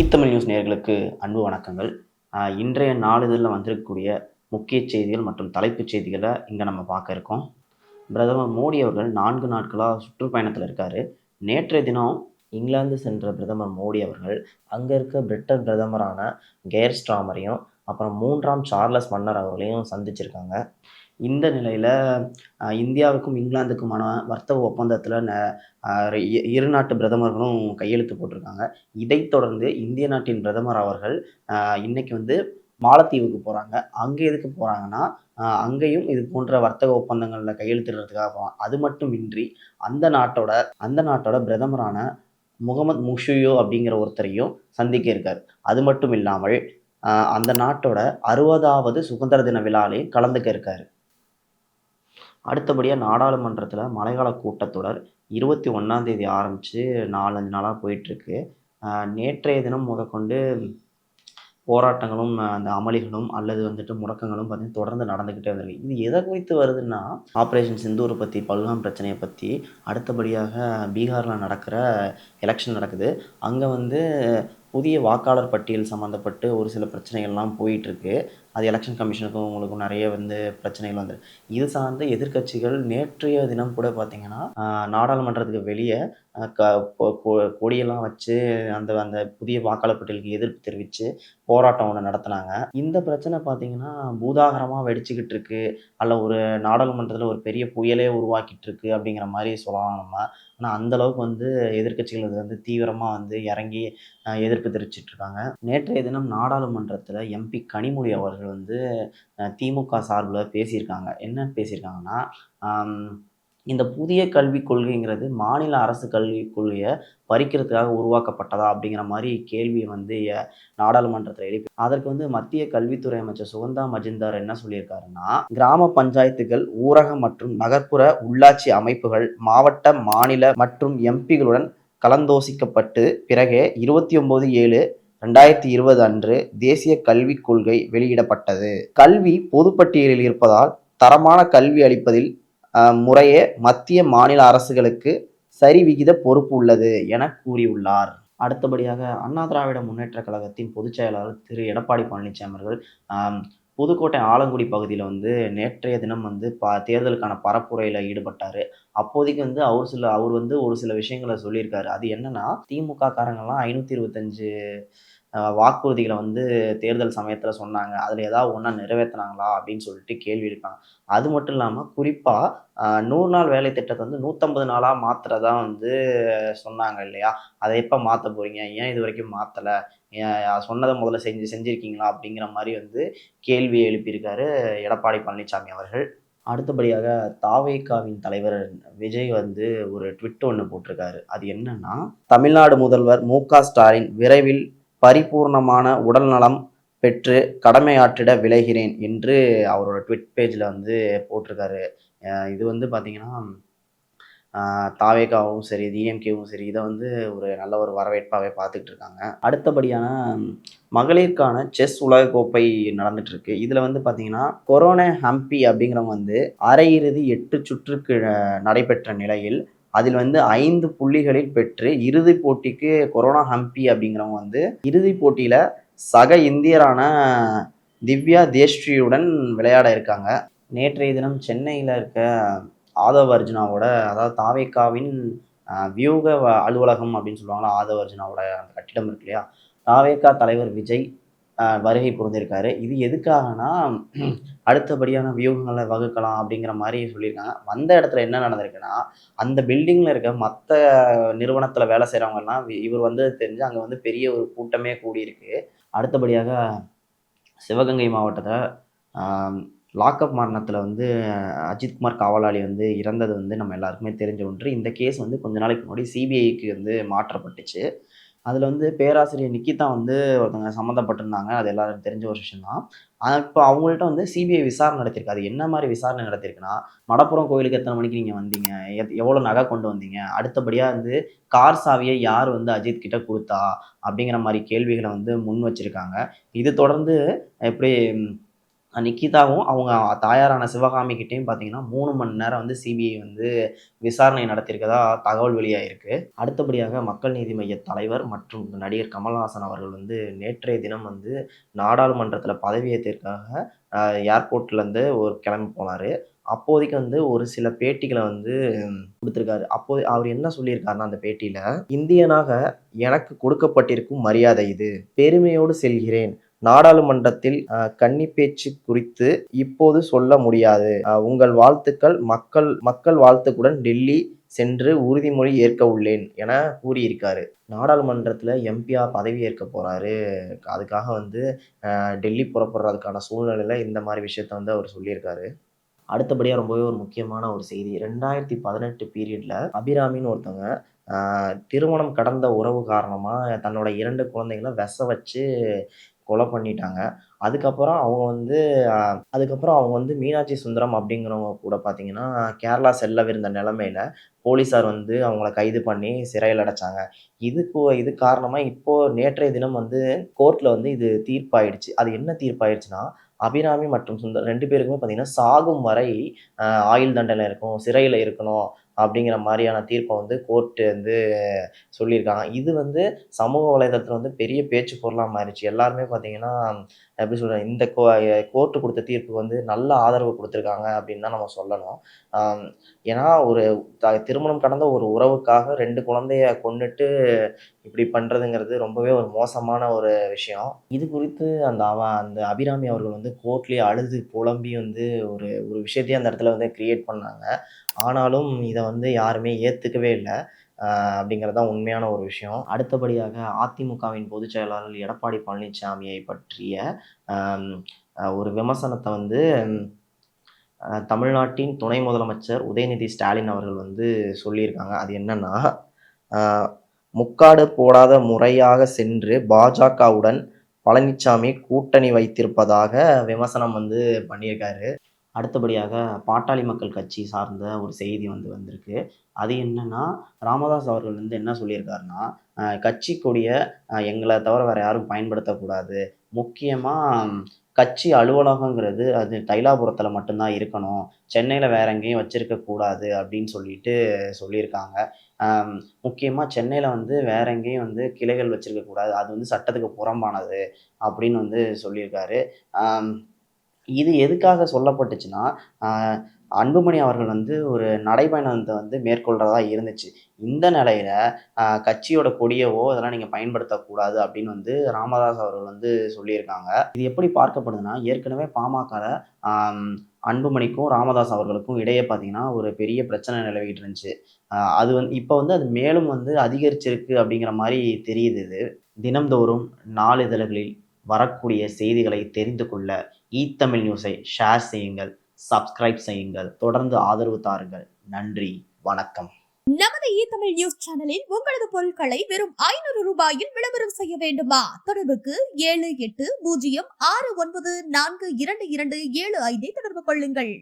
ஈத்தமிழ் news நேயர்களுக்கு அன்பு வணக்கங்கள். இன்றைய நாளிதழில் வந்திருக்கக்கூடிய முக்கிய செய்திகள் மற்றும் தலைப்புச் செய்திகளை இங்கே நம்ம பார்க்க இருக்கோம். பிரதமர் மோடி அவர்கள் 4 நாட்களாக சுற்றுப்பயணத்தில் இருக்காரு. நேற்றைய தினம் இங்கிலாந்து சென்ற பிரதமர் மோடி அவர்கள் அங்கே இருக்க பிரிட்டன் பிரதமரான கேர் ஸ்டாமரையும் அப்புறம் 3ஆம் சார்லஸ் மன்னர் அவர்களையும் சந்திச்சிருக்காங்க. இந்த நிலையில இந்தியாவுக்கும் இங்கிலாந்துக்குமான வர்த்தக ஒப்பந்தத்தில இரு நாட்டு பிரதமர்களும் கையெழுத்து போட்டிருக்காங்க. இதைத் தொடர்ந்து இந்திய நாட்டின் பிரதமர் அவர்கள் இன்னைக்கு வந்து மாலத்தீவுக்கு போறாங்க. அங்க எதுக்கு போறாங்கன்னா, அங்கேயும் இது போன்ற வர்த்தக ஒப்பந்தங்கள்ல கையெழுத்திடுறதுக்காக போறாங்க. அது மட்டுமின்றி அந்த நாட்டோட பிரதமரான முகமது முஷியோ அப்படிங்கிற ஒருத்தரையும் சந்திக்க இருக்காரு. அது மட்டும் இல்லாமல் அந்த நாட்டோட 60வது சுதந்திர தின விழாலையும் கலந்துக்க இருக்காரு. அடுத்தபடியா நாடாளுமன்றத்தில மழைக்கால கூட்டத்தொடர் 21ஆம் தேதி ஆரம்பிச்சு 4, 5 நாளா போயிட்டுருக்கு. நேற்றைய தினம் முதற்கொண்டு போராட்டங்களும், அந்த அமளிகளும் அல்லது வந்துட்டு முடக்கங்களும் பார்த்தீங்கன்னா தொடர்ந்து நடந்துக்கிட்டே வந்திருக்கு. இது எதை குறித்து வருதுன்னா, ஆப்ரேஷன் சிந்தூர பத்தி, பல்காம் பிரச்சனைய பத்தி, அடுத்தபடியாக பீகார்ல நடக்கிற எலக்ஷன் நடக்குது. அங்க வந்து புதிய வாக்காளர் பட்டியல் சம்மந்தப்பட்டு ஒரு சில பிரச்சனைகள்லாம் போயிட்டுருக்கு. அது எலெக்ஷன் கமிஷனுக்கும் உங்களுக்கும் நிறைய வந்து பிரச்சனைகள் வந்து இது சார்ந்த எதிர்க்கட்சிகள் நேற்றைய தினம் கூட பார்த்தீங்கன்னா, நாடாளுமன்றத்துக்கு வெளிய க கொ கொ கொடியெல்லாம் வச்சு அந்த அந்த புதிய வாக்காளர் பட்டியலுக்கு எதிர்ப்பு தெரிவிச்சு போராட்டம் ஒண்ணு நடத்துனாங்க. இந்த பிரச்சனை பார்த்தீங்கன்னா, பூதாகரமா வெடிச்சுக்கிட்டு இருக்கு. அல்ல ஒரு நாடாளுமன்றத்தில ஒரு பெரிய புயலே உருவாக்கிட்டு இருக்கு அப்படிங்கிற மாரி சொல்லலாம் நம்ம. ஆனா அந்த அளவுக்கு வந்து எதிர்க்கட்சிகள் இது வந்து தீவிரமா வந்து இறங்கி எதிர்ப்பு தெரிவிச்சுட்டு இருக்காங்க. நேற்றைய தினம் நாடாளுமன்றத்தில எம்பி கனிமொழி அவர்கள் வந்து திமுக சார்புல பேசியிருக்காங்க. என்ன பேசியிருக்காங்கன்னா, அம் இந்த புதிய கல்விக் கொள்கைங்கிறது மாநில அரசு கல்விக் கொள்கைய பறிக்கிறதுக்காக உருவாக்கப்பட்டதா? அப்படிங்கிற மாரி கேள்விய வந்து நாடாளுமன்றத்தில எழுப்பி அதற்கு வந்து மத்திய கல்வித்துறை அமைச்சர் சுகந்தா மஜும்தார் என்ன சொல்லியிருக்காருன்னா, கிராம பஞ்சாயத்துகள், ஊரக மற்றும் நகர்ப்புற உள்ளாட்சி அமைப்புகள், மாவட்ட, மாநில மற்றும் எம்பிகளுடன் கலந்தோசிக்கப்பட்டு பிறகே 29/7/2020 அன்று தேசிய கல்விக் கொள்கை வெளியிடப்பட்டது. கல்வி பொதுப்பட்டியலில் இருப்பதால் தரமான கல்வி அளிப்பதில் முறையே மத்திய, மாநில அரசுகளுக்கு சரிவிகித பொறுப்பு உள்ளது என கூறியுள்ளார். அடுத்தபடியாக அண்ணா திராவிட முன்னேற்றக் கழகத்தின் பொதுச் செயலாளர் திரு எடப்பாடி பழனிசாமி அவர்கள் புதுக்கோட்டை ஆலங்குடி பகுதியில் வந்து நேற்றைய தினம் வந்து தேர்தலுக்கான பரப்புரையில் ஈடுபட்டார். அப்போதைக்கு வந்து அவர் வந்து ஒரு சில விஷயங்களை சொல்லியிருக்காரு. அது என்னன்னா, திமுக காரங்கள்லாம் 525 வாக்குறுதிகளை வந்து தேர்தல் சமயத்தில் சொன்னாங்க. அதில் ஏதாவது ஒன்றா நிறைவேற்றினாங்களா அப்படின்னு சொல்லிட்டு கேள்வி எழுப்பாங்க. அது மட்டும் இல்லாமல் குறிப்பாக 100 நாள் வேலை திட்டத்தை வந்து 150 நாளாக மாற்றுறதா வந்து சொன்னாங்க இல்லையா? அதை எப்போ மாற்ற போறீங்க? ஏன் இது வரைக்கும் மாற்றலை? சொன்னதை முதல்ல செஞ்சிருக்கீங்களா? அப்படிங்கிற மாதிரி வந்து கேள்வியை எழுப்பியிருக்காரு எடப்பாடி பழனிசாமி அவர்கள். அடுத்தபடியாக தாவேகாவின் தலைவர் விஜய் வந்து ஒரு ட்விட் ஒன்று போட்டிருக்காரு. அது என்னன்னா, தமிழ்நாடு முதல்வர் மு.க.ஸ்டாலின் விரைவில் பரிபூர்ணமான உடல் நலம் பெற்று கடமையாற்றிட விளைகிறேன் என்று அவரோட ட்விட் பேஜில் வந்து போட்டிருக்காரு. இது வந்து பார்த்தீங்கன்னா, தாவேகாவும் சரி, டிஎம்கேவும் சரி, இதை வந்து ஒரு நல்ல ஒரு வரவேற்பாகவே பார்த்துட்டு இருக்காங்க. அடுத்தபடியான மகளிருக்கான செஸ் உலகக்கோப்பை நடந்துட்டு இருக்கு. இதில் வந்து பார்த்தீங்கன்னா, கொரோனா ஹம்பி அப்படிங்கிறவங்க வந்து அரையிறுதி 8 சுற்றுக்கு நடைபெற்ற நிலையில் அதில் வந்து 5 புள்ளிகளில் பெற்று இறுதிப் போட்டிக்கு கொரோனா ஹம்பி அப்படிங்கிறவங்க வந்து இறுதிப் போட்டியில சக இந்தியரான திவ்யா தேஷ்ரியுடன் விளையாட இருக்காங்க. நேற்றைய தினம் சென்னையில் இருக்க ஆதவ் அர்ஜுனாவோட, அதாவது தாவேகாவின் வியூக அலுவலகம் அப்படின்னு சொல்லுவாங்களா, ஆதவ் அர்ஜுனாவோட அந்த கட்டிடம் இருக்கு இல்லையா, தாவேகா தலைவர் விஜய் வருகை புரிந்திருக்காரு. இது எதுக்காகனா, அடுத்தபடியான வியூகங்களை வகுக்கலாம் அப்படிங்கிற மாதிரி சொல்லியிருக்காங்க. வந்த இடத்துல என்ன நடந்திருக்குன்னா, அந்த பில்டிங்கில் இருக்க மற்ற நிறுவனத்தில் வேலை செய்கிறவங்கலாம் இவர் வந்து தெரிஞ்சு அங்கே வந்து பெரிய ஒரு கூட்டமே கூடியிருக்கு. அடுத்தபடியாக சிவகங்கை மாவட்டத்தில் லாக்அப் மரணத்தில் வந்து அஜித்குமார் காவலாளி வந்து இறந்தது வந்து நம்ம எல்லாருக்குமே தெரிஞ்ச ஒன்று. இந்த கேஸ் வந்து கொஞ்ச நாளைக்கு முன்னாடி சிபிஐக்கு வந்து மாற்றப்பட்டுச்சு. அதில் வந்து பேராசிரியர் நிக்கிதா வந்து ஒருத்தவங்க சம்மந்தப்பட்டிருந்தாங்க. அது எல்லாருக்கும் தெரிஞ்ச ஒரு விஷயம் தான். இப்போ அவங்கள்ட்ட வந்து சிபிஐ விசாரணை நடத்தியிருக்கு. அது என்ன மாதிரி விசாரணை நடத்தியிருக்குன்னா, மடப்புரம் கோயிலுக்கு எத்தனை மணிக்கு நீங்கள் வந்தீங்க? எவ்வளோ நகை கொண்டு வந்தீங்க? அடுத்தபடியாக வந்து கார் சாவியை யார் வந்து அஜித் கிட்ட கொடுத்தா? அப்படிங்கிற மாதிரி கேள்விகளை வந்து முன் வச்சிருக்காங்க. இது தொடர்ந்து எப்படி நிக்கிதாவும் அவங்க தாயாரான சிவகாமி கிட்டயும் பார்த்தீங்கன்னா 3 மணி நேரம் வந்து சிபிஐ வந்து விசாரணை நடத்தியிருக்கதா தகவல் வெளியாயிருக்கு. அடுத்தபடியாக மக்கள் நீதி மய்ய தலைவர் மற்றும் நடிகர் கமல்ஹாசன் அவர்கள் வந்து நேற்றைய தினம் வந்து நாடாளுமன்றத்தில பதவியேற்கிறதுக்காக அ ஏர்போர்ட்லேருந்து கிளம்பி போனாரு. அப்போதைக்கு வந்து ஒரு சில பேட்டிகள வந்து குடுத்திருக்காரு. அப்போ அவர் என்ன சொல்லியிருக்காருன்னா, அந்த பேட்டியில, "இந்தியனாக எனக்கு கொடுக்கப்பட்டிருக்கும் மரியாதை இது. பெருமையோடு செல்கிறேன். நாடாளுமன்றத்தில் கன்னி பேச்சு குறித்து இப்போது சொல்ல முடியாது. உங்கள் வாழ்த்துக்கள் மக்கள் வாழ்த்துக்களுடன் டெல்லி சென்று உறுதிமொழி ஏற்க உள்ளேன்" என கூறியிருக்காரு. நாடாளுமன்றத்தில எம்பியா பதவி ஏற்க போறாரு. அதுக்காக வந்து டெல்லி புறப்படுறதுக்கான சூழ்நிலையில இந்த மாரி விஷயத்த வந்து அவர் சொல்லியிருக்காரு. அடுத்தபடியா ரொம்பவே ஒரு முக்கியமான ஒரு செய்தி. 2018 பீரியட்ல அபிராமின்னு ஒருத்தவங்க அ திருமணம் கடந்த உறவு காரணமா தன்னோட 2 குழந்தைகள வச்சு கொலை பண்ணிட்டாங்க. அதுக்கப்புறம் அவங்க வந்து அ அதுக்கப்புறம் அவங்க வந்து மீனாட்சி சுந்தரம் அப்படிங்கிறவங்க கூட பார்த்தீங்கன்னா, கேரளா செல்லவிருந்த நிலைமையில போலீஸார் வந்து அவங்கள கைது பண்ணி சிறையில அடைச்சாங்க. இது காரணமா இப்போ நேற்றைய தினம் வந்து கோர்ட்ல வந்து இது தீர்ப்பாயிடுச்சு. அது என்ன தீர்ப்பாயிருச்சுன்னா, அபிராமி மற்றும் சுந்தர் 2 பேருக்குமே பார்த்தீங்கன்னா, சாகும் வரை அ ஆயுள் தண்டனை இருக்கும், சிறையில இருக்கணும் அப்படிங்கிற மாரியான தீர்ப்ப வந்து கோர்ட் வந்து சொல்லியிருக்காங்க. இது வந்து சமூக வலைதளத்தில வந்து பெரிய பேச்சு பொருளா மாறிடுச்சு. எல்லாருமே பார்த்தீங்கன்னா, எப்படி சொல்றது, இந்த கோர்ட் குடுத்த தீர்ப்புக்கு வந்து நல்ல ஆதரவு குடுத்துருக்காங்க அப்படின்னு தான் நம்ம சொல்லணும். அம் ஏன்னா ஒரு திருமணம் கடந்த ஒரு உறவுக்காக 2 குழந்தைய கொன்னுட்டு இப்படி பண்றதுங்கிறது ரொம்பவே ஒரு மோசமான ஒரு விஷயம். இது குறித்து அந்த அபிராமி அவர்கள் வந்து கோர்ட்லயே அழுது புலம்பி வந்து ஒரு ஒரு விஷயத்தையே அந்த இடத்துல வந்து கிரியேட் பண்ணாங்க. ஆனாலும் இத வந்து யாருமே ஏத்துக்கவே இல்ல. அப்படிங்கிறது தான் உண்மையான ஒரு விஷயம். அடுத்தபடியாக அதிமுகவின் பொதுச் செயலாளர் எடப்பாடி பழனிசாமியை பற்றிய அம் ஒரு விமர்சனத்த வந்து தமிழ்நாட்டின் துணை முதலமைச்சர் உதயநிதி ஸ்டாலின் அவர்கள் வந்து சொல்லியிருக்காங்க. அது என்னன்னா, அ முக்காடு போடாத முறையாக சென்று பாஜகவுடன் பழனிசாமி கூட்டணி வைத்திருப்பதாக விமர்சனம் வந்து பண்ணியிருக்காரு. அடுத்தபடியாக பாட்டாளி மக்கள் கட்சி சார்ந்த ஒரு செய்தி வந்து வந்திருக்கு. அது என்னன்னா, ராமதாஸ் அவர்கள் வந்து என்ன சொல்லியிருக்காருன்னா, கட்சி கொடிய எங்கள தவிர வேற யாரும் பயன்படுத்தக்கூடாது. முக்கியமா கட்சி அலுவலகங்கிறது அது தைலாபுரத்தில மட்டும் தான் இருக்கணும். சென்னையில வேற எங்கேயும் வச்சிருக்க கூடாது அப்படின்னு சொல்லிட்டு சொல்லியிருக்காங்க. அம் முக்கியமா சென்னையில வந்து வேற எங்கேயும் வந்து கிளைகள் வச்சிருக்க கூடாது. அது வந்து சட்டத்துக்கு புறம்பானது அப்படின்னு வந்து சொல்லியிருக்காரு. அம் இது எதுக்காக சொல்லப்பட்டுச்சுன்னா, அ அன்புமணி அவர்கள் வந்து ஒரு நடைப்பயணத்த வந்து மேற்கொள்றதா இருந்துச்சு. இந்த நிலையில கட்சியோட கொடியவோ இதெல்லாம் நீங்க பயன்படுத்தக்கூடாது அப்படின்னு வந்து ராமதாஸ் அவர்கள் வந்து சொல்லியிருக்காங்க. இது எப்படி பார்க்கப்படுதுன்னா, ஏற்கனவே பாமகல ஆம் அன்புமணிக்கும், ராமதாஸ் அவர்களுக்கும் இடையே பார்த்தீங்கன்னா, ஒரு பெரிய பிரச்சனை நிலவிட்டு இருந்துச்சு. அது வந்து இப்ப வந்து அது மேலும் வந்து அதிகரிச்சிருக்கு அப்படிங்கிற மாரி தெரியுது இது. தினம்தோறும் நாளிதழ்களில் வரக்கூடிய செய்திகளை தெரிந்து கொள்ள தமிழ் நியூஸை ஷேர் செய்யுங்கள், சப்ஸ்கிரைப் செய்யுங்கள், தொடர்ந்து ஆதரவு தாருங்கள். நன்றி, வணக்கம். நமது தமிழ் நியூஸ் சேனலில் உங்களது பொருட்களை வெறும் 500 ரூபாயில் விளம்பரம் செய்ய வேண்டுமா? தொடர்புக்கு 7806942275 தொடர்பு கொள்ளுங்கள்.